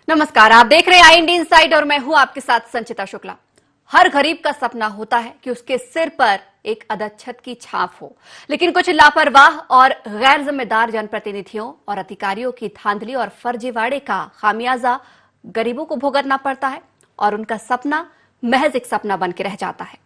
नमस्कार, आप देख रहे हैं आई इंडिया इनसाइड और मैं हूं आपके साथ संचिता शुक्ला। हर गरीब का सपना होता है कि उसके सिर पर एक अदद छत की छाप हो, लेकिन कुछ लापरवाह और गैर जिम्मेदार जनप्रतिनिधियों और अधिकारियों की धांधली और फर्जीवाड़े का खामियाजा गरीबों को भुगतना पड़ता है और उनका सपना महज एक सपना बन के रह जाता है।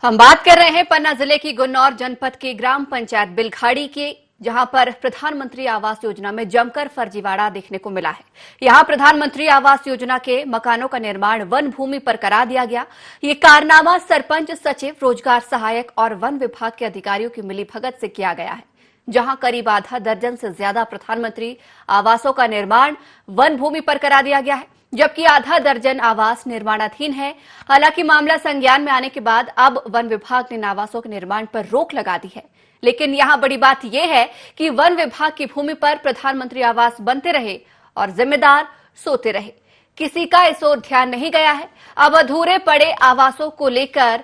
हम बात कर रहे हैं पन्ना जिले की गुन्नौर जनपद के ग्राम पंचायत बिलखाड़ी के, जहां पर प्रधानमंत्री आवास योजना में जमकर फर्जीवाड़ा देखने को मिला है। यहां प्रधानमंत्री आवास योजना के मकानों का निर्माण वन भूमि पर करा दिया गया। ये कारनामा सरपंच, सचिव, रोजगार सहायक और वन विभाग के अधिकारियों की मिलीभगत से किया गया है, जहां करीब आधा दर्जन से ज्यादा प्रधानमंत्री आवासों का निर्माण वन भूमि पर करा दिया गया है, जबकि आधा दर्जन आवास निर्माणाधीन है। हालांकि मामला संज्ञान में आने के बाद अब वन विभाग ने इन आवासों के निर्माण पर रोक लगा दी है, लेकिन यहां बड़ी बात यह है कि वन विभाग की भूमि पर प्रधानमंत्री आवास बनते रहे और जिम्मेदार सोते रहे। किसी का इस ओर ध्यान नहीं गया है। अब अधूरे पड़े आवासों को लेकर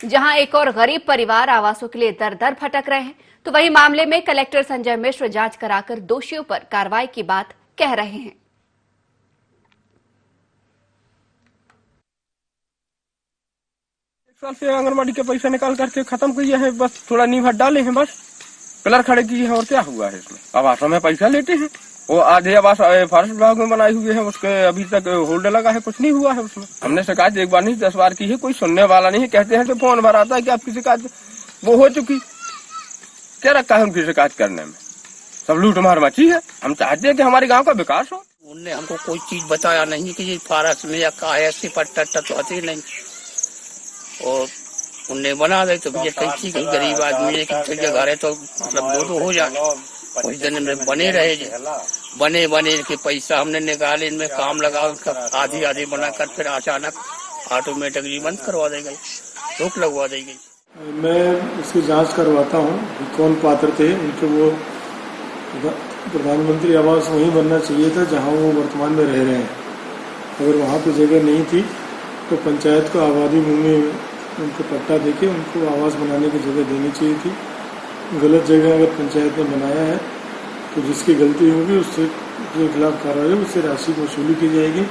जहां एक और गरीब परिवार आवासों के लिए दर दर भटक रहे हैं, तो वही मामले में कलेक्टर संजय मिश्र जांच कराकर दोषियों पर कार्रवाई की बात कह रहे हैं। साल से आंगनबाड़ी के पैसा निकाल करके खत्म किए हैं, बस थोड़ा नींव डाले हैं, बस पिलर खड़े किए हैं और क्या हुआ है इसमें। आवासों में पैसा लेते हैं, वो आधे आवास फॉरेस्ट विभाग में बनाए हुए हैं, उसके अभी तक होल्ड लगा है, कुछ नहीं हुआ है उसमें। हमने शिकायत एक बार नहीं 10 बार की है, कोई सुनने वाला नहीं। कहते हैं तो फोन भर आता है कि आपकी शिकायत वो हो चुकी। क्या रखा है उनकी शिकायत करने में? सब लूट मार मची है। हम चाहते हैं कि हमारे गाँव का विकास हो। उनने हमको कोई चीज बताया नहीं कि ये फॉरेस्ट में या का ऐसी पट्टा तो आती नहीं, और उनने बना दे तो ये कैसी गरीब आदमी है कि घर है तो मतलब वो तो हो जाए। कुछ दिन में बने रहे, बने के पैसा हमने निकाले, इनमें काम लगा, उसका आधी आधी बनाकर फिर अचानक ऑटोमेटिकली बंद करवा दी गई, रोक लगवा दी गई। मैं इसकी जांच करवाता हूँ कि कौन पात्र थे उनके। वो प्रधानमंत्री आवास वहीं बनना चाहिए था जहाँ वो वर्तमान में रह रहे हैं। अगर वहाँ पे जगह नहीं थी तो पंचायत को आबादी भूमि उनको पट्टा देके उनको आवास बनाने की जगह देनी चाहिए थी। गलत जगह अगर पंचायत ने बनाया है तो जिसकी गलती होगी उसके खिलाफ कार्रवाई, उससे राशि वसूली की जाएगी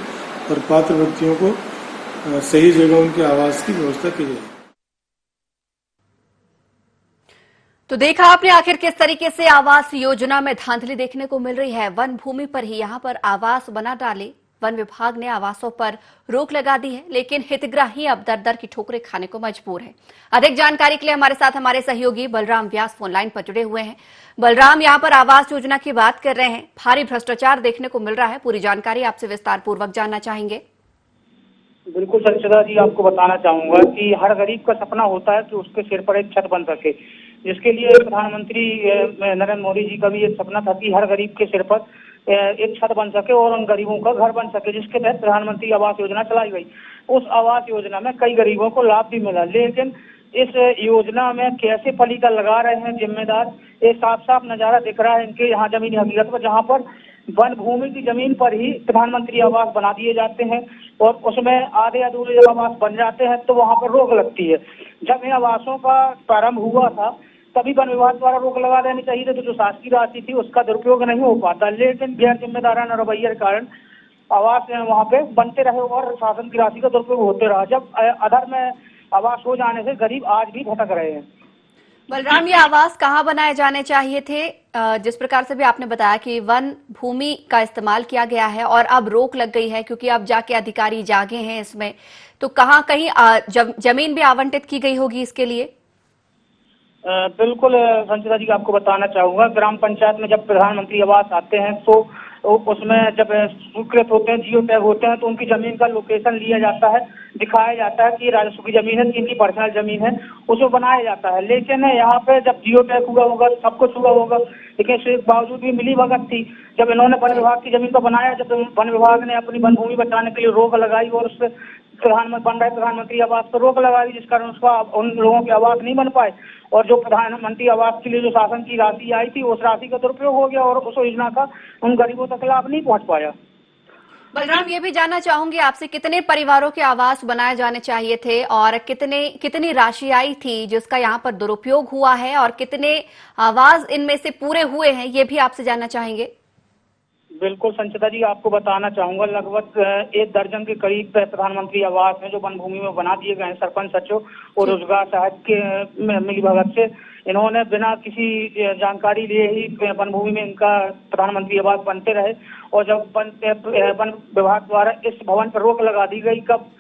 और पात्र व्यक्तियों को सही जगह उनके आवास की व्यवस्था की जाएगी। तो देखा आपने आखिर किस तरीके से आवास योजना में धांधली देखने को मिल रही है। वन भूमि पर ही यहां पर आवास बना डाले, वन विभाग ने आवासों पर रोक लगा दी है, लेकिन हितग्राही अब दर दर की ठोकरें खाने को मजबूर है। अधिक जानकारी के लिए हमारे साथ हमारे सहयोगी बलराम व्यास फोन लाइन पर जुड़े हुए हैं। बलराम, यहां पर आवास योजना की बात कर रहे हैं, भारी भ्रष्टाचार देखने को मिल रहा है, पूरी जानकारी आपसे विस्तार पूर्वक जानना चाहेंगे। बिल्कुल संचिता जी, आपको बताना चाहूंगा कि हर गरीब का सपना होता है कि उसके सिर पर एक छत बन सके, जिसके लिए प्रधानमंत्री नरेंद्र मोदी जी का भी एक सपना था कि हर गरीब के सिर पर एक छत बन सके और उन गरीबों का घर बन सके, जिसके तहत प्रधानमंत्री आवास योजना चलाई गई। उस आवास योजना में कई गरीबों को लाभ भी मिला, लेकिन इस योजना में कैसे पलीता लगा रहे हैं जिम्मेदार, ये साफ साफ नजारा दिख रहा है इनके यहाँ जमीनी हकीकत पर, जहाँ पर वन भूमि की जमीन पर ही प्रधानमंत्री आवास बना दिए जाते हैं और उसमें आधे अधूरे जब आवास बन जाते हैं तो वहाँ पर रोक लगती है। जब इन आवासों का प्रारंभ हुआ था तभी वन विभाग द्वारा रोक लगा देनी चाहिए थी, तो जो शासकीय राशि थी उसका दुरुपयोग नहीं हो पाता, लेकिन गैर जिम्मेदाराना रवैये के कारण आवास वहाँ पे बनते रहे और शासन की राशि का दुरुपयोग होते रहा। जब अधर में आवास हो जाने से गरीब आज भी भटक रहे हैं। बलराम, ये आवास कहाँ बनाए जाने चाहिए थे? जिस प्रकार से भी आपने बताया कि वन भूमि का इस्तेमाल किया गया है और अब रोक लग गई है क्योंकि अब जाके अधिकारी जागे हैं इसमें, तो कहाँ कहीं जमीन भी आवंटित की गई होगी इसके लिए? बिल्कुल संचिता जी, आपको बताना चाहूंगा, ग्राम पंचायत में जब प्रधानमंत्री आवास आते हैं तो उसमें जब स्वीकृत होते हैं, जियो टैग होते हैं, तो उनकी जमीन का लोकेशन लिया जाता है, दिखाया जाता है कि राजस्व की जमीन है, इनकी पर्सनल जमीन है, उसको बनाया जाता है। लेकिन यहाँ पे जब जियो टैग हुआ होगा, सब कुछ हुआ होगा, लेकिन इसके बावजूद भी मिली भगत थी। जब इन्होंने वन विभाग की जमीन को बनाया, जब वन विभाग ने अपनी वन भूमि बचाने के लिए रोक लगाई और उससे प्रधानमंत्री आवास पर रोक लगा दी, जिस कारण उसका उन लोगों के आवास नहीं बन पाए और जो प्रधानमंत्री आवास के लिए जो शासन की राशि आई थी उस राशि का दुरुपयोग हो गया और उस योजना का उन गरीबों तक लाभ नहीं पहुंच पाया। बलराम, ये भी जानना चाहूंगी आपसे, कितने परिवारों के आवास बनाए जाने चाहिए थे और कितनी राशि आई थी जिसका यहाँ पर दुरुपयोग हुआ है, और कितने आवास इनमें से पूरे हुए हैं, ये भी आपसे जानना चाहेंगे। बिल्कुल संचिता जी, आपको बताना चाहूंगा लगभग 1 दर्जन के करीब प्रधानमंत्री आवास हैं जो वन भूमि में बना दिए गए हैं सरपंच सचिव और रोजगार सहायक के मिली भगत से। इन्होंने बिना किसी जानकारी लिए ही वन भूमि में इनका प्रधानमंत्री आवास बनते रहे, और जब वन विभाग द्वारा इस भवन पर रोक लगा दी गई, कब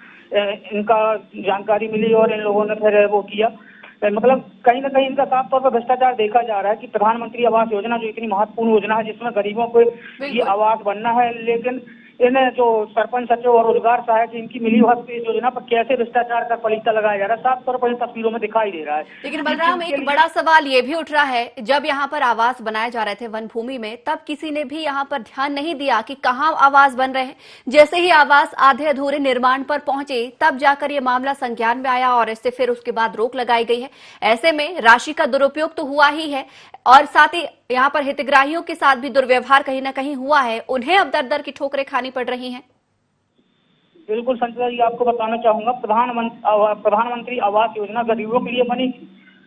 इनका जानकारी मिली और इन लोगों ने फिर वो किया। मतलब कहीं ना कहीं इनका साफ तौर पर भ्रष्टाचार देखा जा रहा है कि प्रधानमंत्री आवास योजना जो इतनी महत्वपूर्ण योजना है जिसमें गरीबों को ये आवास बनना है, लेकिन इन्हें जो सरपंच सचिव और रोजगार सहायक इनकी मिली भगत इस योजना पर कैसे भ्रष्टाचार का पलीता लगाया जा रहा है, साफ तौर पर इन तस्वीरों में दिखाई दे रहा है। लेकिन बलराम, एक बड़ा सवाल ये भी उठ रहा है, जब यहाँ पर आवास बनाए जा रहे थे वन भूमि में, तब किसी ने भी यहाँ पर ध्यान नहीं दिया कि कहाँ आवास बन रहे हैं। जैसे ही आवास आधे अधूरे निर्माण पर पहुंचे, तब जाकर ये मामला संज्ञान में आया और इससे फिर उसके बाद रोक लगाई गई है। ऐसे में राशि का दुरुपयोग तो हुआ ही है, और साथ ही यहाँ पर हितग्राहियों के साथ भी दुर्व्यवहार कहीं ना कहीं हुआ है। उन्हें अब दर दर की ठोकरें खानी पड़ रही हैं। बिल्कुल संचिता जी, आपको बताना चाहूंगा, प्रधानमंत्री आवास योजना गरीबों के लिए बनी,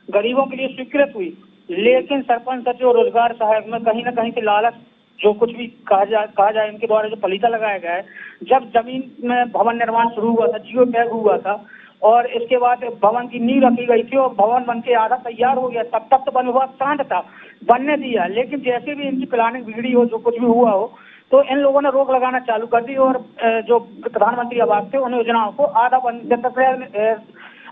गरीबों के लिए स्वीकृत हुई, लेकिन सरपंच सचिव और रोजगार सहायक में कहीं ना कहीं से लालच, जो कुछ भी कहा जाए इनके द्वारा जो पलीता लगाया गया है। जब जमीन में भवन निर्माण शुरू हुआ था, जियो टैग हुआ था, और इसके बाद भवन की नींव रखी गई थी और भवन बन के आधा तैयार हो गया, तब तक तो वन विभाग शांत था, बनने दिया। लेकिन जैसे भी इनकी प्लानिंग बिगड़ी हो, जो कुछ भी हुआ हो, तो इन लोगों ने रोक लगाना चालू कर दी और जो प्रधानमंत्री आवास थे उन योजनाओं को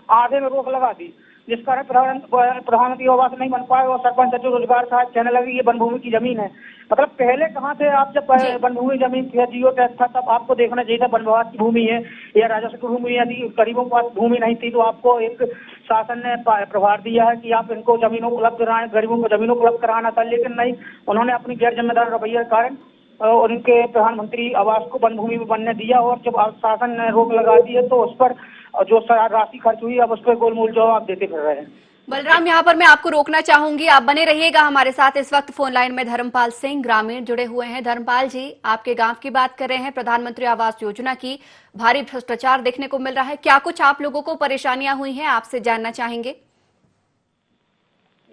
आधे में रोक लगा दी, जिस कारण प्रधानमंत्री आवास नहीं बन पाए और सरपंच सचिव रोजगार सहायक कहने लगे ये वन भूमि की जमीन है। मतलब पहले कहाँ थे आप, जब वन भूमि जमीन थी, जियो टैग था, तब आपको देखना चाहिए था वन विभाग की भूमि है या राजस्व की भूमि है। यदि गरीबों के पास भूमि नहीं थी तो आपको एक शासन ने प्रभार दिया है कि आप इनको जमीनों उपलब्ध कराएं, गरीबों को जमीनों उपलब्ध कराना था, लेकिन नहीं, उन्होंने अपनी गैर जिम्मेदार रवैये के कारण और उनके प्रधानमंत्री आवास को वन भूमि में बनने दिया, और जब शासन ने रोक लगा दी है तो उस पर जो राशि खर्च हुई अब उस पर गोलमोल जवाब देते फिर रहे हैं। बलराम, यहाँ पर मैं आपको रोकना चाहूंगी, आप बने रहिएगा हमारे साथ। इस वक्त फोन लाइन में धर्मपाल सिंह ग्रामीण जुड़े हुए हैं। धर्मपाल जी, आपके गांव की बात कर रहे हैं, प्रधानमंत्री आवास योजना की भारी भ्रष्टाचार देखने को मिल रहा है, क्या कुछ आप लोगों को परेशानियां हुई हैं, आपसे जानना चाहेंगे।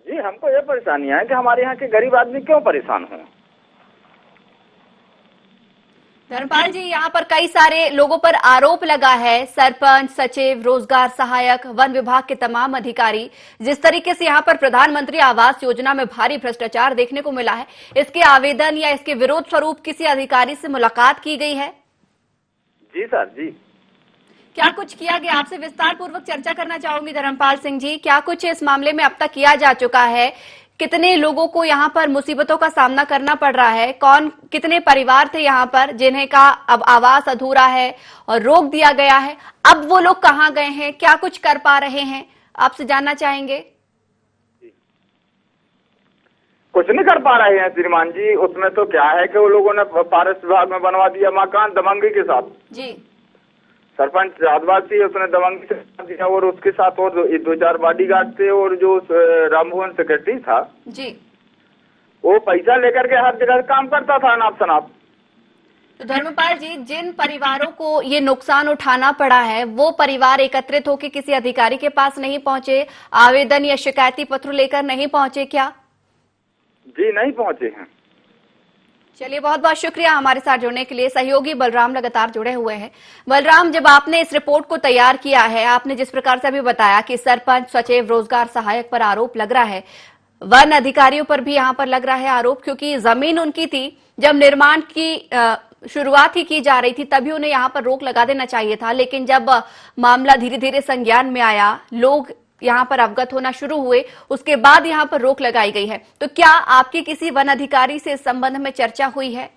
जी, हमको ये परेशानियां है कि हमारे यहाँ के गरीब आदमी क्यों परेशान हों। धर्मपाल जी, यहाँ पर कई सारे लोगों पर आरोप लगा है, सरपंच सचिव, रोजगार सहायक, वन विभाग के तमाम अधिकारी, जिस तरीके से यहाँ पर प्रधानमंत्री आवास योजना में भारी भ्रष्टाचार देखने को मिला है, इसके आवेदन या इसके विरोध स्वरूप किसी अधिकारी से मुलाकात की गई है? जी सर, जी। क्या कुछ किया गया? आपसे विस्तार पूर्वक चर्चा करना चाहूंगी धर्मपाल सिंह जी, क्या कुछ इस मामले में अब तक किया जा चुका है? कितने लोगों को यहाँ पर मुसीबतों का सामना करना पड़ रहा है? कितने परिवार थे यहाँ पर जिन्हें का अब आवास अधूरा है और रोक दिया गया है? अब वो लोग कहाँ गए हैं, क्या कुछ कर पा रहे हैं, आपसे जानना चाहेंगे। कुछ नहीं कर पा रहे हैं श्रीमान जी। उसमें तो क्या है कि वो लोगों ने फॉरेस्ट विभाग में बनवा दिया मकान दबंगी के साथ। जी, सरपंच आदिवासी है, उसने दबंगी से दिया, और उसके साथ और 2-4 बॉडीगार्ड थे, और जो रामभुवन सेक्रेटरी था जी, वो पैसा लेकर के हर जगह काम करता था अनाप शनाप। तो धर्मपाल जी, जिन परिवारों को ये नुकसान उठाना पड़ा है, वो परिवार एकत्रित होकर किसी अधिकारी के पास नहीं पहुंचे, आवेदन या शिकायती पत्र लेकर नहीं पहुंचे क्या? जी, नहीं पहुंचे हैं। चलिए, बहुत बहुत शुक्रिया हमारे साथ जुड़ने के लिए। सहयोगी बलराम लगातार जुड़े हुए हैं। बलराम, जब आपने इस रिपोर्ट को तैयार किया है, आपने जिस प्रकार से अभी बताया कि सरपंच सचिव रोजगार सहायक पर आरोप लग रहा है, वन अधिकारियों पर भी यहाँ पर लग रहा है आरोप, क्योंकि जमीन उनकी थी, जब निर्माण की शुरुआत ही की जा रही थी तभी उन्हें यहाँ पर रोक लगा देना चाहिए था। लेकिन जब मामला धीरे धीरे संज्ञान में आया, लोग यहाँ पर अवगत होना शुरू हुए, उसके बाद यहाँ पर रोक लगाई गई है। तो क्या आपकी किसी वन अधिकारी से इस संबंध में चर्चा हुई है?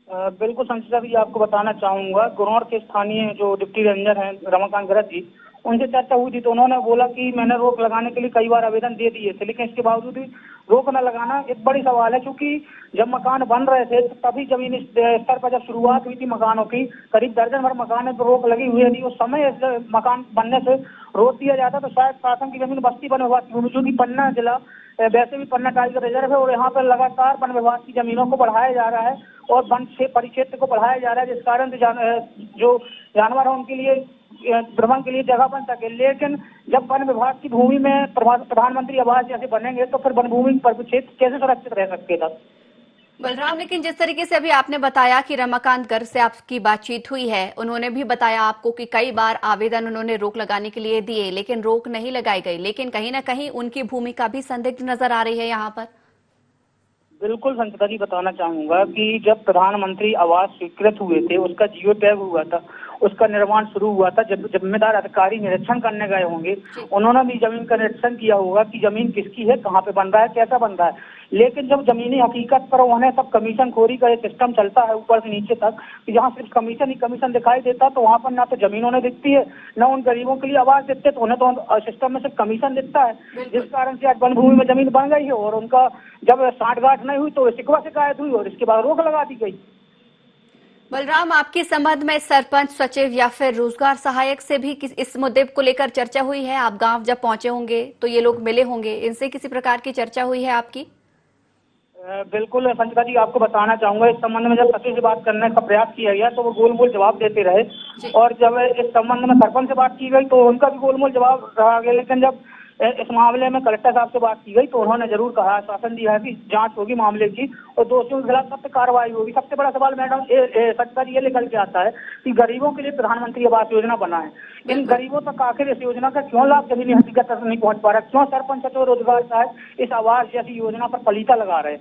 बिल्कुल संचिता जी, आपको बताना चाहूंगा, गुरौर के स्थानीय जो डिप्टी रेंजर हैं रमाकांत गरत जी, उनसे चर्चा हुई थी तो उन्होंने बोला कि मैंने रोक लगाने के लिए कई बार आवेदन दे दिए थे, लेकिन इसके बावजूद भी रोक न लगाना एक बड़ी सवाल है, क्योंकि जब मकान बन रहे थे तो तभी जमीनी स्तर पर जब शुरुआत हुई थी मकानों की, करीब दर्जन भर मकान पर रोक लगी हुई थी। उस समय मकान बनने से रोक दिया जाता तो शायद शासन की जमीन बस्ती वन विभाग की भूमि, जो कि पन्ना जिला वैसे भी पन्ना टाइगर रिजर्व है और यहाँ पर लगातार वन विभाग की जमीनों को बढ़ाया जा रहा है और वन परिक्षेत्र को बढ़ाया जा रहा है, जिस कारण जो जानवर है उनके लिए भ्रमण के लिए जगह बन सके। लेकिन जब वन विभाग की भूमि में प्रधानमंत्री आवास जैसे बनेंगे तो फिर वन भूमि परिक्षेत्र कैसे सुरक्षित रह सकेगा? बलराम, लेकिन जिस तरीके से अभी आपने बताया कि रमाकांत गर्ग से आपकी बातचीत हुई है, उन्होंने भी बताया आपको कि कई बार आवेदन उन्होंने रोक लगाने के लिए दिए लेकिन रोक नहीं लगाई गई, लेकिन कहीं ना कहीं उनकी भूमिका भी संदिग्ध नजर आ रही है यहाँ पर। बिल्कुल संचिता जी, बताना चाहूंगा कि जब प्रधानमंत्री आवास स्वीकृत हुए थे, उसका जियो टैग हुआ था, उसका निर्माण शुरू हुआ था, जब जिम्मेदार अधिकारी निरीक्षण करने गए होंगे, उन्होंने भी जमीन का निरीक्षण किया होगा कि जमीन किसकी है, कहाँ पे बन रहा है, कैसा बन रहा है। लेकिन जब जमीनी हकीकत पर उन्हें सब कमीशन खोरी का एक सिस्टम चलता है ऊपर से नीचे तक, कि जहाँ सिर्फ कमीशन ही कमीशन दिखाई देता, तो वहाँ पर ना तो जमीन उन्हें दिखती है, न उन गरीबों के लिए आवास दिखते, तो उन्हें तो सिस्टम में सिर्फ कमीशन दिखता है, जिस कारण से आज वन भूमि में जमीन बन गई है और उनका जब साठगांठ नहीं हुई तो शिकवा शिकायत हुई और इसके बाद रोक लगा दी गई। बलराम, आपके संबंध में सरपंच, सचिव या फिर रोजगार सहायक से भी इस मुद्दे को लेकर चर्चा हुई है? आप गांव जब पहुंचे होंगे तो ये लोग मिले होंगे, इनसे किसी प्रकार की चर्चा हुई है आपकी? बिल्कुल संचिता जी, आपको बताना चाहूंगा, इस संबंध में जब सचिव से बात करने का प्रयास किया गया तो वो गोलमोल जवाब देते रहे और जब इस संबंध में सरपंच से बात की गई तो उनका भी गोलमोल जवाब रहा गया। लेकिन जब इस मामले में कलेक्टर साहब से बात की गई तो उन्होंने जरूर कहा, आश्वासन दिया है कि जांच होगी मामले की और दोषियों के खिलाफ सख्त कार्रवाई होगी। सबसे बड़ा सवाल मैडम सचिता जी ये निकल के आता है कि गरीबों के लिए प्रधानमंत्री आवास योजना बना है, इन गरीबों तक आखिर इस योजना का क्यों लाभ जमीनी हकीकत तक नहीं पहुंच पा रहा? क्यों सरपंच, सचिव, रोजगार सहायक इस आवास जैसी योजना पर पलीता लगा रहे?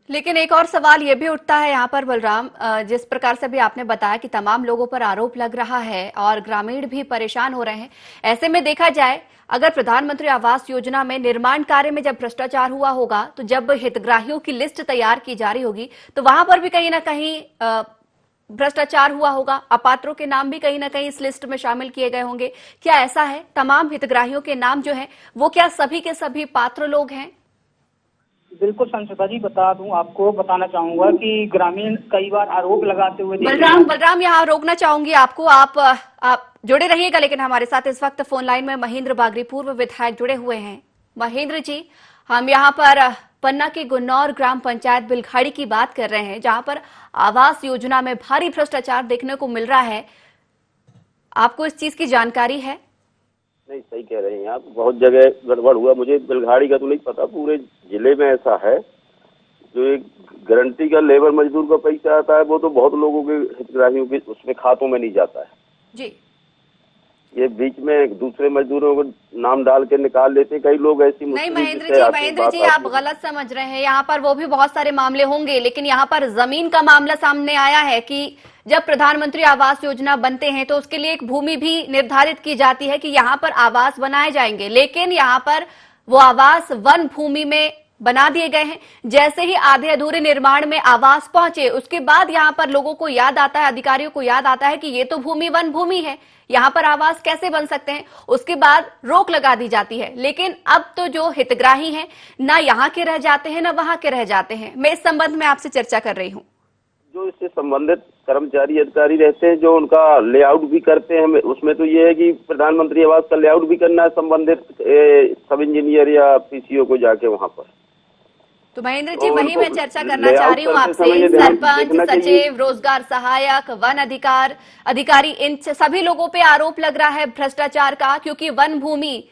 लेकिन एक और सवाल ये भी उठता है यहाँ पर बलराम, जिस प्रकार से भी आपने बताया कि तमाम लोगों पर आरोप लग रहा है और ग्रामीण भी परेशान हो रहे हैं, ऐसे में देखा जाए अगर प्रधानमंत्री आवास योजना में निर्माण कार्य में जब भ्रष्टाचार हुआ होगा तो जब हितग्राहियों की लिस्ट तैयार की जा रही होगी तो वहां पर भी कहीं ना कहीं भ्रष्टाचार हुआ होगा, अपात्रों के नाम भी कहीं ना कहीं इस लिस्ट में शामिल किए गए होंगे। क्या ऐसा है? तमाम हितग्राहियों के नाम जो है वो क्या सभी के सभी पात्र लोग हैं? बिल्कुल संचिता जी, बताना चाहूंगा कि ग्रामीण कई बार आरोप लगाते हुए बलराम यहाँ रोकना चाहूंगी आपको, आप जुड़े रहिएगा लेकिन हमारे साथ इस वक्त फोन लाइन में महेंद्र बागरी पूर्व विधायक जुड़े हुए हैं। महेंद्र जी, हम यहाँ पर पन्ना के गुन्नौर ग्राम पंचायत बिलखाड़ी की बात कर रहे हैं जहां पर आवास योजना में भारी भ्रष्टाचार देखने को मिल रहा है, आपको इस चीज की जानकारी है? नहीं, सही कह रहे हैं आप, बहुत जगह गड़बड़ हुआ। मुझे बिलखाड़ी का तो नहीं पता, पूरे जिले में ऐसा है। जो एक गारंटी का लेबर मजदूर का पैसा आता है वो तो बहुत लोगों के हितग्राहियों के उसमें खातों में नहीं जाता है जी। ये बीच में दूसरे मजदूरों को नाम डाल के निकाल लेते कई लोग। ऐसी नहीं महेंद्र जी आप गलत समझ रहे हैं, यहाँ पर वो भी बहुत सारे मामले होंगे लेकिन यहाँ पर जमीन का मामला सामने आया है कि जब प्रधानमंत्री आवास योजना बनते हैं तो उसके लिए एक भूमि भी निर्धारित की जाती है कि यहाँ पर आवास बनाए जाएंगे, लेकिन यहाँ पर वो आवास वन भूमि में बना दिए गए हैं। जैसे ही आधे अधूरे निर्माण में आवास पहुंचे उसके बाद यहाँ पर लोगों को याद आता है, अधिकारियों को याद आता है कि ये तो भूमि वन भूमि है, यहाँ पर आवास कैसे बन सकते हैं, उसके बाद रोक लगा दी जाती है। लेकिन अब तो जो हितग्राही हैं ना यहाँ के रह जाते हैं ना वहां के रह जाते हैं। मैं इस संबंध में आपसे चर्चा कर रही हूँ। जो इससे संबंधित कर्मचारी अधिकारी रहते हैं जो उनका लेआउट भी करते हैं, उसमें तो ये है कि प्रधानमंत्री आवास का लेआउट भी करना है संबंधित सब इंजीनियर या पीसीओ को जाके वहां पर। तो महेंद्र जी वही मैं चर्चा करना चाह रही हूँ आपसे, सरपंच, सचिव, रोजगार सहायक, वन अधिकारी इन सभी लोगों पे आरोप लग रहा है भ्रष्टाचार का, क्योंकि वन भूमि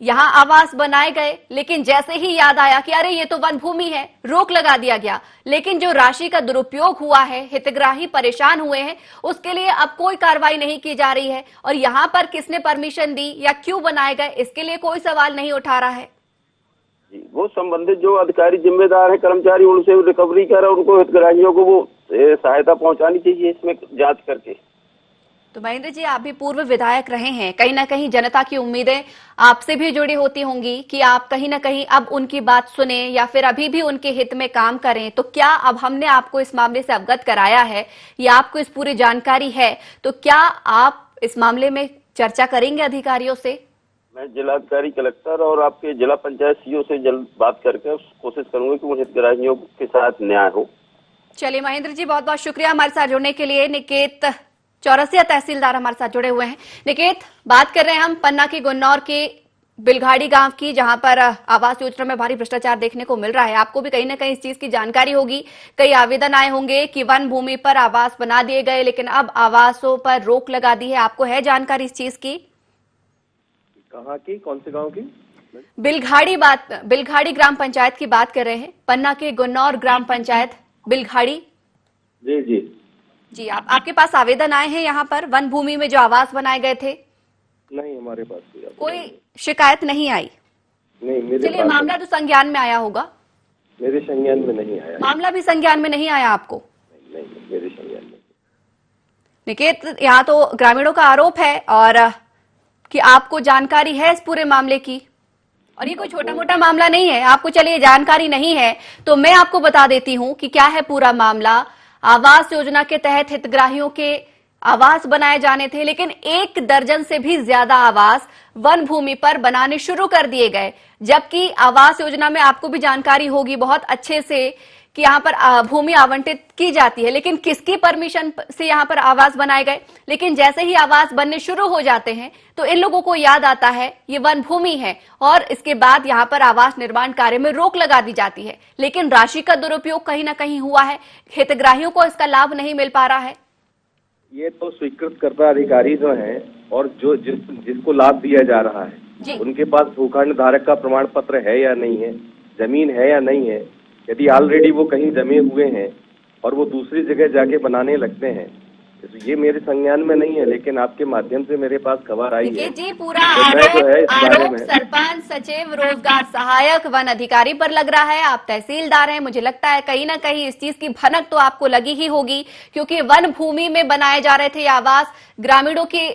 यहाँ आवास बनाए गए लेकिन जैसे ही याद आया कि अरे ये तो वन भूमि है, रोक लगा दिया गया। लेकिन जो राशि का दुरुपयोग हुआ है, हितग्राही परेशान हुए हैं, उसके लिए अब कोई कार्रवाई नहीं की जा रही है और यहाँ पर किसने परमिशन दी या क्यों बनाए गए इसके लिए कोई सवाल नहीं उठा रहा है। वो संबंधित जो अधिकारी जिम्मेदार है, कर्मचारी, उनसे रिकवरी कर उनको हितग्राहियों को वो सहायता पहुंचानी चाहिए इसमें जांच करके। तो महेंद्र जी आप भी पूर्व विधायक रहे हैं, कहीं ना कहीं जनता की उम्मीदें आपसे भी जुड़ी होती होंगी कि आप कहीं ना कहीं अब उनकी बात सुने या फिर अभी भी उनके हित में काम करें। तो क्या अब हमने आपको इस मामले से अवगत कराया है या आपको इस पूरी जानकारी है, तो क्या आप इस मामले में चर्चा करेंगे अधिकारियों से? मैं जिलाधिकारी कलेक्टर और आपके जिला पंचायत सीओ से जल्द बात करके कोशिश करूंगा कि उन हितग्राहियों के साथ न्याय हो। चलिए महेंद्र जी, बहुत बहुत शुक्रिया हमारे साथ जुड़ने के लिए। निकेत चौरसिया तहसीलदार हमारे साथ जुड़े हुए हैं। निकेत, बात कर रहे हैं हम पन्ना के गुन्नौर के बिलघाड़ी गांव की, जहां पर आवास योजना में भारी भ्रष्टाचार देखने को मिल रहा है। आपको भी कहीं ना कहीं इस चीज की जानकारी होगी। कई आवेदन आए होंगे कि वन भूमि पर आवास बना दिए गए, लेकिन अब आवासों पर रोक लगा दी है। आपको है जानकारी इस चीज की? कहाँ की, कौन से गांव की? बिलघाड़ी ग्राम पंचायत की बात कर रहे हैं। पन्ना के गुन्नौर ग्राम पंचायत बिलघाड़ी। जी जी जी, आपके पास आवेदन आए हैं यहाँ पर वन भूमि में जो आवास बनाए गए थे? नहीं, हमारे पास कोई शिकायत नहीं आई? नहीं, मेरे चलिए, मामला तो संज्ञान में आया होगा। मेरे संज्ञान में नहीं आया। मामला भी संज्ञान में नहीं आया आपको? नहीं, मेरे संज्ञान में। निकेत, यहाँ तो ग्रामीणों का आरोप है और कि आपको जानकारी है इस पूरे मामले की, और ये कोई छोटा मोटा मामला नहीं है। आपको चलिए जानकारी नहीं है तो मैं आपको बता देती हूँ कि क्या है पूरा मामला। आवास योजना के तहत हितग्राहियों के आवास बनाए जाने थे, लेकिन 1 दर्जन से भी ज्यादा आवास वन भूमि पर बनाने शुरू कर दिए गए। जबकि आवास योजना में आपको भी जानकारी होगी बहुत अच्छे से कि यहाँ पर भूमि आवंटित की जाती है, लेकिन किसकी परमिशन से यहाँ पर आवास बनाए गए। लेकिन जैसे ही आवास बनने शुरू हो जाते हैं तो इन लोगों को याद आता है ये वन भूमि है, और इसके बाद यहाँ पर आवास निर्माण कार्य में रोक लगा दी जाती है। लेकिन राशि का दुरुपयोग कहीं ना कहीं हुआ है, हितग्राहियों को इसका लाभ नहीं मिल पा रहा है। ये तो स्वीकृतकर्ता अधिकारी जो हैं और जो जिसको लाभ दिया जा रहा है, उनके पास भूखंड धारक का प्रमाण पत्र है या नहीं है, जमीन है या नहीं है। यदि ऑलरेडी वो कहीं जमे हुए हैं और वो दूसरी जगह जाके बनाने लगते हैं, तो ये मेरे संज्ञान में नहीं है, लेकिन आपके माध्यम से मेरे पास खबर आई है। जी, पूरा आरोप सरपंच, सचिव, रोजगार सहायक, वन अधिकारी पर लग रहा है। आप तहसीलदार हैं, मुझे लगता है कहीं ना कहीं इस चीज की भनक तो आपको लगी ही होगी, क्योंकि वन भूमि में बनाए जा रहे थे ये आवास, ग्रामीणों की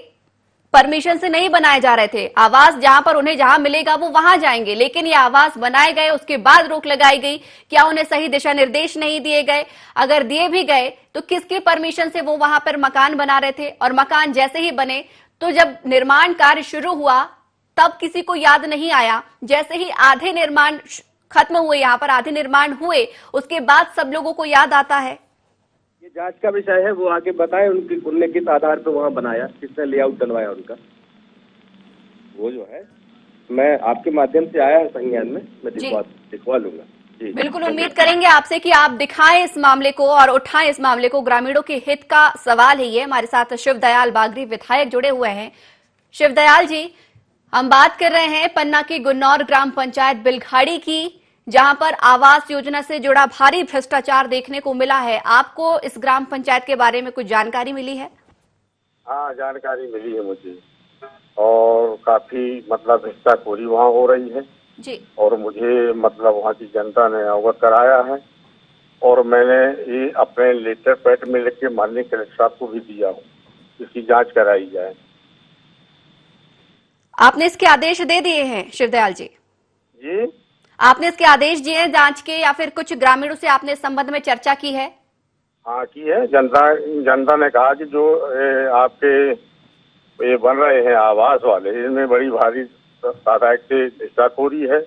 परमिशन से नहीं बनाए जा रहे थे। आवास जहां पर उन्हें जहां मिलेगा वो वहां जाएंगे, लेकिन ये आवास बनाए गए, उसके बाद रोक लगाई गई। क्या उन्हें सही दिशा निर्देश नहीं दिए गए? अगर दिए भी गए तो किसकी परमिशन से वो वहां पर मकान बना रहे थे? और मकान जैसे ही बने तो जब निर्माण कार्य शुरू हुआ तब किसी को याद नहीं आया। जैसे ही आधे निर्माण खत्म हुए, यहाँ पर आधे निर्माण हुए, उसके बाद सब लोगों को याद आता है। ये जांच का विषय है, वो आगे बताएं उनने किस आधार पर वहाँ बनाया, किसने लेआउट डलवाया उनका, वो जो है मैं आपके माध्यम से आया है संज्ञान में, मैं दिखवा लूंगा। जी, बिल्कुल उम्मीद करेंगे आपसे कि आप दिखाएं इस मामले को और उठाएं इस मामले को। ग्रामीणों के हित का सवाल है ये। हमारे साथ शिवदयाल बागरी विधायक जुड़े हुए हैं। शिवदयाल जी, हम बात कर रहे हैं पन्ना की गुन्नौर ग्राम पंचायत बिलघाड़ी की, जहां पर आवास योजना से जुड़ा भारी भ्रष्टाचार देखने को मिला है। आपको इस ग्राम पंचायत के बारे में कुछ जानकारी मिली है? हाँ, जानकारी मिली है मुझे, और काफी मतलब हिस्साखोरी वहाँ हो रही है जी। और मुझे मतलब वहाँ की जनता ने अवगत कराया है, और मैंने ये अपने लेटर पैड में लिख के माननीय कलेक्टर साहब को भी दिया हूँ, इसकी जांच कराई जाए। आपने इसके आदेश दे दिए हैं शिवदयाल जी? जी, आपने इसके आदेश दिए हैं जांच के, या फिर कुछ ग्रामीणों से आपने इस संबंध में चर्चा की है? हाँ की है। जनता ने कहा कि जो आपके ये बन रहे हैं आवास वाले, इनमें बड़ी भारी तादाद से हिस्साखोरी है,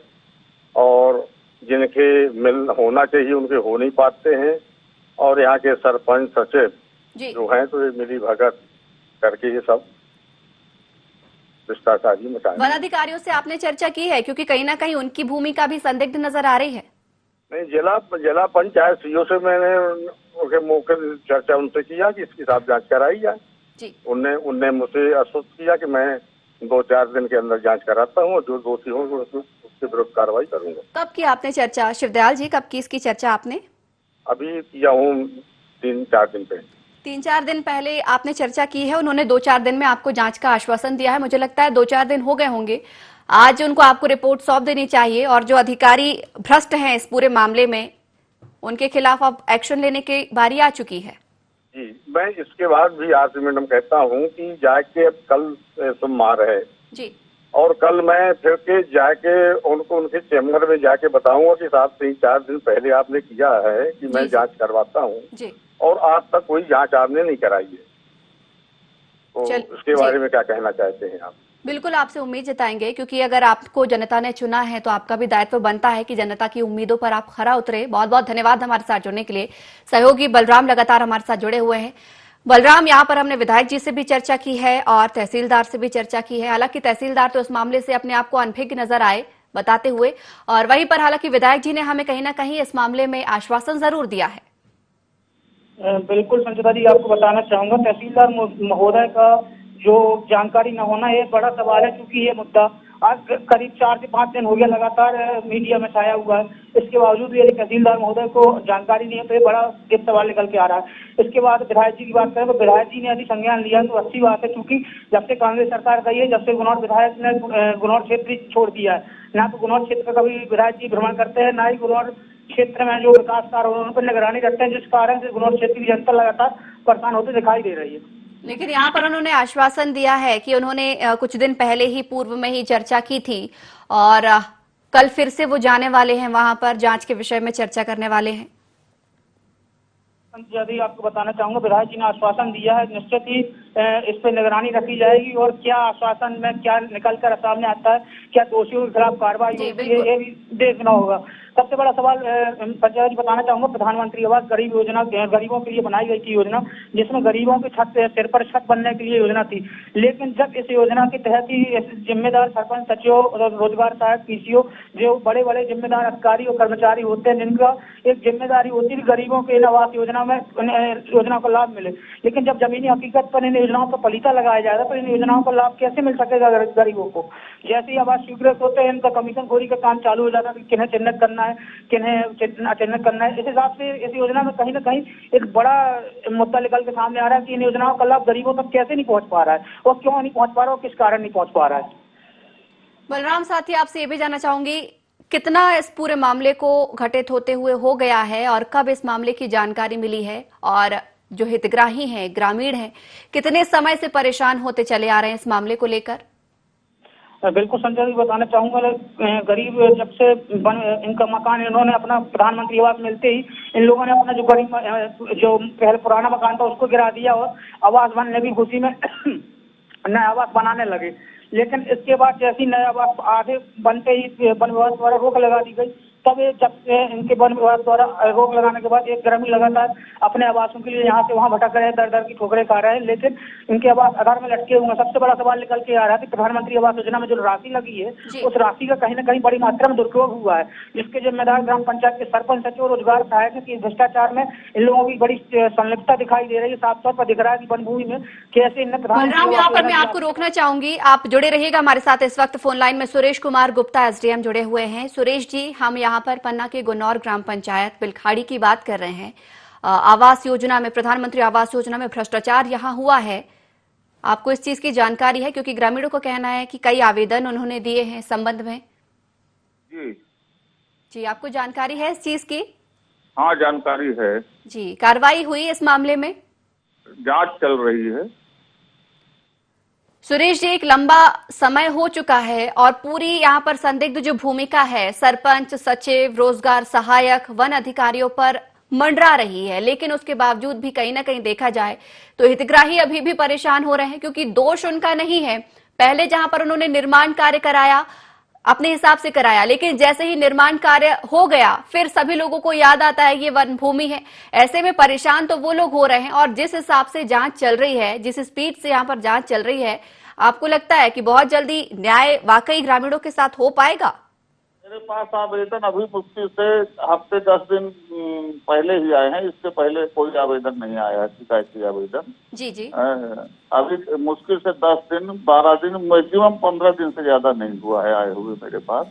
और जिनके होना चाहिए उनके हो नहीं पाते हैं, और यहाँ के सरपंच सचिव जो हैं तो ये मिली भगत करके ये सब भ्रष्टाचारी मचाए। वन अधिकारियों से आपने चर्चा की है, क्योंकि कहीं ना कहीं उनकी भूमिका भी संदिग्ध नजर आ रही है? नहीं, जिला पंचायत सीओ से मैंने उनके मौके चर्चा उनसे किया कि इसकी साथ जांच कराई जाए जी। उनने मुझसे आश्वस्त किया कि मैं 2-4 दिन के अंदर जांच कराता हूँ, और जो दोषी होंगे उसके विरुद्ध कार्रवाई करूंगा। कब की आपने चर्चा शिवदयाल जी, कब की इसकी चर्चा आपने? अभी किया हूँ 3-4 दिन पहले। 3-4 दिन पहले आपने चर्चा की है, उन्होंने 2-4 दिन में आपको जांच का आश्वासन दिया है। मुझे लगता है 2-4 दिन हो गए होंगे। आज उनको आपको रिपोर्ट सौंप देनी चाहिए, और जो अधिकारी भ्रष्ट हैं इस पूरे मामले में उनके खिलाफ अब एक्शन लेने की बारी आ चुकी है। जी, मैं इसके बाद भी आरती मैडम कहता हूँ कि जाके अब कल सोमवार है जी, और कल मैं फिर के जाके उनको उनके चैम्बर में जाके बताऊंगा कि साहब 3-4 दिन पहले आपने किया है कि मैं जांच करवाता हूँ, और आज तक कोई जांच आपने नहीं कराई है। तो इसके बारे में क्या कहना चाहते हैं आप? बिल्कुल आपसे उम्मीद जताएंगे, क्योंकि अगर आपको जनता ने चुना है तो आपका भी दायित्व बनता है कि जनता की उम्मीदों पर आप खरा उतरे। बहुत बहुत धन्यवाद हमारे साथ जुड़ने के लिए। सहयोगी बलराम लगातार हमारे साथ जुड़े हुए हैं। बलराम, यहाँ पर हमने विधायक जी से भी चर्चा की है और तहसीलदार से भी चर्चा की है। हालांकि तहसीलदार तो इस मामले से अपने आप को अनभिज्ञ नजर आए बताते हुए, और वहीं पर हालांकि विधायक जी ने हमें कहीं ना कहीं इस मामले में आश्वासन जरूर दिया है। बिल्कुल संचिता जी, आपको बताना चाहूंगा तहसीलदार महोदय का जो जानकारी न होना ये बड़ा सवाल है, क्योंकि ये मुद्दा आज करीब 4 से 5 दिन हो गया लगातार मीडिया में छाया हुआ है। इसके बावजूद भी यदि तहसीलदार महोदय को जानकारी नहीं है तो ये बड़ा एक सवाल निकल के आ रहा है। इसके बाद विधायक जी की बात करें तो विधायक जी ने यदि संज्ञान लिया तो अच्छी बात है, क्योंकि जब से कांग्रेस सरकार गई है, जब से गुनौर विधायक ने गुनौर क्षेत्र छोड़ दिया है, ना तो गुनौर क्षेत्र का कभी विधायक जी भ्रमण करते हैं, ना ही गुनौर क्षेत्र में जो विकास कार्य हो रहे हैं उन पर निगरानी रखते हैं, जिस कारण से गुनौर क्षेत्र की जनता लगातार परेशान होते दिखाई दे रही है। लेकिन यहाँ पर उन्होंने आश्वासन दिया है कि उन्होंने कुछ दिन पहले ही पूर्व में ही चर्चा की थी और कल फिर से वो जाने वाले हैं, वहां पर जांच के विषय में चर्चा करने वाले हैं। यदि आपको बताना चाहूंगा विधायक जी ने आश्वासन दिया है, निश्चित ही इस पर निगरानी रखी जाएगी और क्या आश्वासन में क्या निकल कर सामने आता है, क्या दोषियों के खिलाफ कार्रवाई होती है, ये भी देखना होगा। सबसे बड़ा सवाल पंचायत जी बताना चाहूंगा, प्रधानमंत्री आवास गरीब योजना गरीबों के लिए बनाई गई थी योजना, जिसमें गरीबों के सिर पर छत बनने के लिए योजना थी। लेकिन जब इस योजना के तहत ही जिम्मेदार सरपंच, सचिव, रोजगार सहायक, पीसीओ, जो बड़े बड़े जिम्मेदार अधिकारी और कर्मचारी होते हैं, जिनका एक जिम्मेदारी होती है गरीबों के आवास योजना में योजना को लाभ मिले, लेकिन जब जमीनी हकीकत पर इन योजनाओं पर पलीता लगाया जाएगा तो इन योजनाओं का लाभ कैसे मिल सकेगा गरीबों को। जैसे ही आवास स्वीकृत होते हैं इनका कमीशन खोरी का काम चालू हो जाता है, किन्हें चिन्हित करना है, किन्हें अचिन्हित करना है। इस हिसाब से इस योजना में कहीं ना कहीं एक बड़ा मुद्दा निकल के सामने आ रहा है कि इन योजनाओं का लाभ गरीबों तक कैसे नहीं पहुंच पा रहा है और क्यों नहीं पहुंच पा रहा है और किस कारण नहीं पहुंच पा रहा है। बलराम, साथ ही आपसे ये भी जानना चाहूंगी, कितना इस पूरे मामले को घटित होते हुए हो गया है और कब इस मामले की जानकारी मिली है, और जो हितग्राही हैं, ग्रामीण हैं, कितने समय से परेशान होते चले आ रहे हैं इस मामले को लेकर? बिल्कुल संजय जी, बताना चाहूंगा गरीब जब से इनका मकान इन्होंने अपना प्रधानमंत्री आवास मिलते ही इन लोगों ने अपना जो गरीब जो पहले पुराना मकान था उसको गिरा दिया और आवास बनने की खुशी में नया आवास बनाने लगे। लेकिन इसके बाद जैसी नया आवास आधे बनते ही वन विभाग द्वारा रोक लगा दी गई। तब जब से इनके वन विभाग द्वारा रोक लगाने के बाद एक ग्रामीण लगातार अपने आवासों के लिए यहाँ से वहाँ भटक रहे हैं, दर दर की ठोकरें खा रहे हैं, लेकिन इनके आवास आधार में लटके हुए हैं। सबसे बड़ा सवाल निकल के आ रहा है कि प्रधानमंत्री आवास योजना में जो राशि लगी है उस राशि का कहीं ना कहीं बड़ी मात्रा में दुरुपयोग हुआ है, जिसके जिम्मेदार ग्राम पंचायत के सरपंच, सचिव, रोजगार सहायक की भ्रष्टाचार में इन लोगों की बड़ी संलिप्तता दिखाई दे रही है। साफ तौर पर दिख रहा है कि वन भूमि में कैसे इनने बलराम, यहाँ पर मैं आपको रोकना चाहूंगी, आप जुड़े रहिएगा हमारे साथ। इस वक्त फोन लाइन में सुरेश कुमार गुप्ता एसडीएम जुड़े हुए हैं। सुरेश जी, हम यहाँ पर पन्ना के गुनौर ग्राम पंचायत बिलखाड़ी की बात कर रहे हैं। आवास योजना में, प्रधानमंत्री आवास योजना में भ्रष्टाचार यहाँ हुआ है, आपको इस चीज की जानकारी है? क्योंकि ग्रामीणों का कहना है कि कई आवेदन उन्होंने दिए हैं इस संबंध में। जी, आपको जानकारी है इस चीज की? हाँ, जानकारी है जी। कार्रवाई हुई इस मामले में? जांच चल रही है। सुरेश जी, एक लंबा समय हो चुका है और पूरी यहाँ पर संदिग्ध जो भूमिका है सरपंच, सचिव, रोजगार सहायक, वन अधिकारियों पर मंडरा रही है, लेकिन उसके बावजूद भी कहीं ना कहीं देखा जाए तो हितग्राही अभी भी परेशान हो रहे हैं, क्योंकि दोष उनका नहीं है। पहले जहां पर उन्होंने निर्माण कार्य कराया अपने हिसाब से कराया, लेकिन जैसे ही निर्माण कार्य हो गया फिर सभी लोगों को याद आता है ये वन भूमि है। ऐसे में परेशान तो वो लोग हो रहे हैं, और जिस हिसाब से जांच चल रही है, जिस स्पीड से यहाँ पर जांच चल रही है, आपको लगता है कि बहुत जल्दी न्याय वाकई ग्रामीणों के साथ हो पाएगा? मेरे पास आवेदन अभी मुश्किल से हफ्ते 10 दिन पहले ही आए हैं, इससे पहले कोई आवेदन नहीं आया है, शिकायती आवेदन। जी जी। अभी मुश्किल से 10 दिन 12 दिन, मैक्सिमम 15 दिन से ज्यादा नहीं हुआ है आए हुए मेरे पास।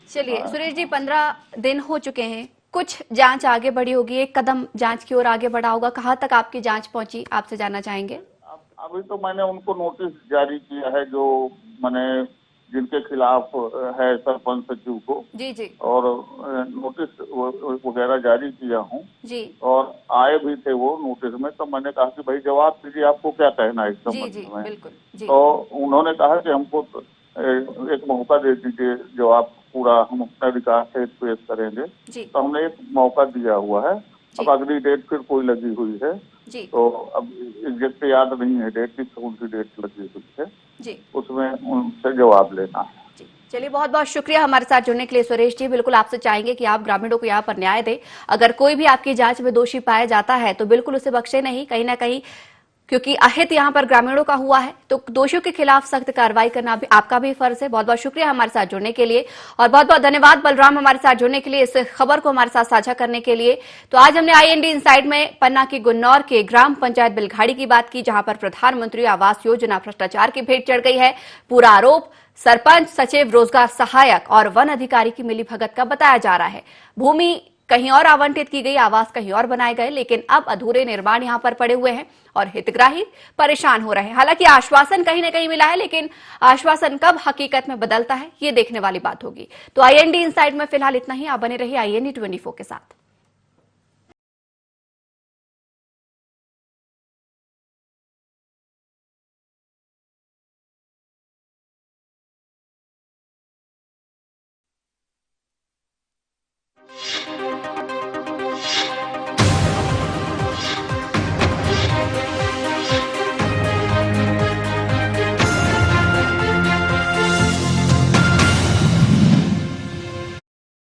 चलिए सुरेश जी, 15 दिन हो चुके हैं, कुछ जांच आगे बढ़ी होगी, एक कदम जांच की ओर आगे बढ़ा होगा, कहाँ तक आपकी जांच पहुंची, आपसे जानना चाहेंगे? अभी तो मैंने उनको नोटिस जारी किया है, जो मैंने जिनके खिलाफ है सरपंच, सचिव को। जी जी। और नोटिस वगैरह जारी किया हूँ जी, और आए भी थे वो नोटिस में। तो मैंने कहा कि भाई जवाब दीजिए, आपको क्या कहना है इस संबंध में। बिल्कुल जी। तो उन्होंने कहा कि हमको एक मौका दे दीजिए, जवाब पूरा हम अपने अधिकार से पेश करेंगे। तो हमने एक मौका दिया हुआ है। अब अगली डेट फिर कोई लगी हुई है, तो अब एग्जैक्ट याद नहीं है डेट की, कौन सी डेट लगी हुई है। जी, उसमें उनसे जवाब लेना है। चलिए, बहुत बहुत शुक्रिया हमारे साथ जुड़ने के लिए सुरेश जी। बिल्कुल आपसे चाहेंगे कि आप ग्रामीणों को यहाँ पर न्याय दें। अगर कोई भी आपकी जांच में दोषी पाया जाता है तो बिल्कुल उसे बख्शे नहीं, कहीं ना कहीं क्योंकि अहित यहाँ पर ग्रामीणों का हुआ है, तो दोषियों के खिलाफ सख्त कार्रवाई करना भी आपका भी फर्ज है। बहुत बहुत शुक्रिया हमारे साथ जुड़ने के लिए और बहुत बहुत धन्यवाद बलराम हमारे साथ जुड़ने के लिए, इस खबर को हमारे साथ साझा करने के लिए। तो आज हमने IND इनसाइड में पन्ना की गुन्नौर के ग्राम पंचायत बिलघाड़ी की बात की, जहां पर प्रधानमंत्री आवास योजना भ्रष्टाचार की भेंट चढ़ गई है। पूरा आरोप सरपंच, सचिव, रोजगार सहायक और वन अधिकारी की मिलीभगत का बताया जा रहा है। भूमि कहीं और आवंटित की गई, आवास कहीं और बनाए गए, लेकिन अब अधूरे निर्माण यहां पर पड़े हुए हैं और हितग्राही परेशान हो रहे हैं। हालांकि आश्वासन कहीं ना कहीं मिला है, लेकिन आश्वासन कब हकीकत में बदलता है ये देखने वाली बात होगी। तो IND इनसाइड में फिलहाल इतना ही। आप बने रहिए IND 24 के साथ।